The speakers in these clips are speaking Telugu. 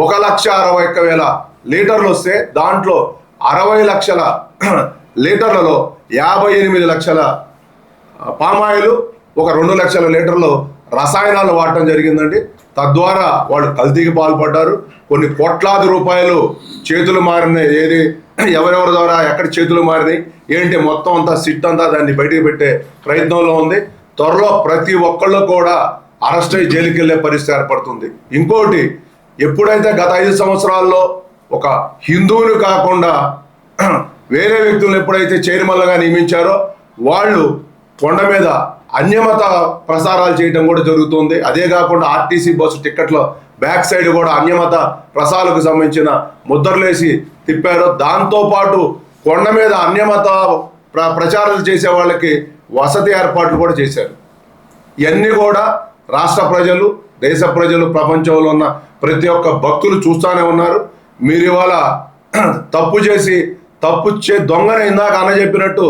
1,61,000 లీటర్లు వస్తే దాంట్లో 60 లక్షల లీటర్లలో 58 లక్షల పామాయిల్, ఒక 2 లక్షల లీటర్లు రసాయనాలు వాడటం జరిగిందండి. తద్వారా వాళ్ళు కల్తీకి పాల్పడ్డారు. కొన్ని కోట్లాది రూపాయలు చేతులు మారినాయి. ఏది ఎవరెవరి ద్వారా ఎక్కడ చేతులు మారినాయి ఏంటి మొత్తం అంతా సిట్ అంతా దాన్ని బయటికి పెట్టే ప్రయత్నంలో ఉంది. త్వరలో ప్రతి ఒక్కళ్ళు కూడా అరెస్ట్ అయ్యి జైలుకి వెళ్ళే పరిస్థితి ఏర్పడుతుంది. ఇంకోటి, ఎప్పుడైతే గత 5 సంవత్సరాల్లో ఒక హిందువుని కాకుండా వేరే వ్యక్తులను ఎప్పుడైతే చైర్మన్లుగా నియమించారో వాళ్ళు కొండ మీద అన్యమత ప్రసారాలు చేయడం కూడా జరుగుతుంది. అదే కాకుండా ఆర్టీసీ బస్సు టిక్కెట్ల బ్యాక్ సైడ్ కూడా అన్యమత ప్రసారాలకు సంబంధించిన ముద్రలేసి తిప్పారు. దాంతోపాటు కొండ మీద అన్యమత ప్రచారాలు చేసే వాళ్ళకి వసతి ఏర్పాట్లు కూడా చేశారు. ఇవన్నీ కూడా రాష్ట్ర ప్రజలు, దేశ ప్రజలు, ప్రపంచంలో ఉన్న ప్రతి ఒక్క భక్తులు చూస్తూనే ఉన్నారు. మీరు ఇవాళ తప్పు దొంగనే ఇందాక అన్న చెప్పినట్టు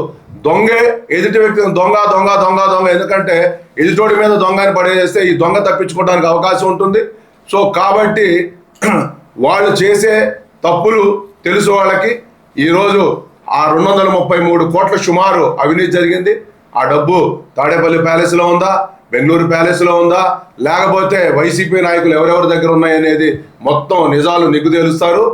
దొంగే ఎదుటి వ్యక్తిని దొంగ దొంగ దొంగ దొంగ, ఎందుకంటే ఎదుటోడి మీద దొంగని పడేస్తే ఈ దొంగ తప్పించుకోవడానికి అవకాశం ఉంటుంది. సో కాబట్టి వాళ్ళు చేసే తప్పులు తెలుసు వాళ్ళకి. ఈరోజు ఆ 233 కోట్ల సుమారు అవినీతి జరిగింది. ఆ డబ్బు తాడేపల్లి ప్యాలెస్లో ఉందా, బెంగళూరు ప్యాలెస్లో ఉందా, లేకపోతే వైసీపీ నాయకులు ఎవరెవరి దగ్గర ఉన్నాయనేది మొత్తం నిజాలు నిగ్గు తేలుస్తారు.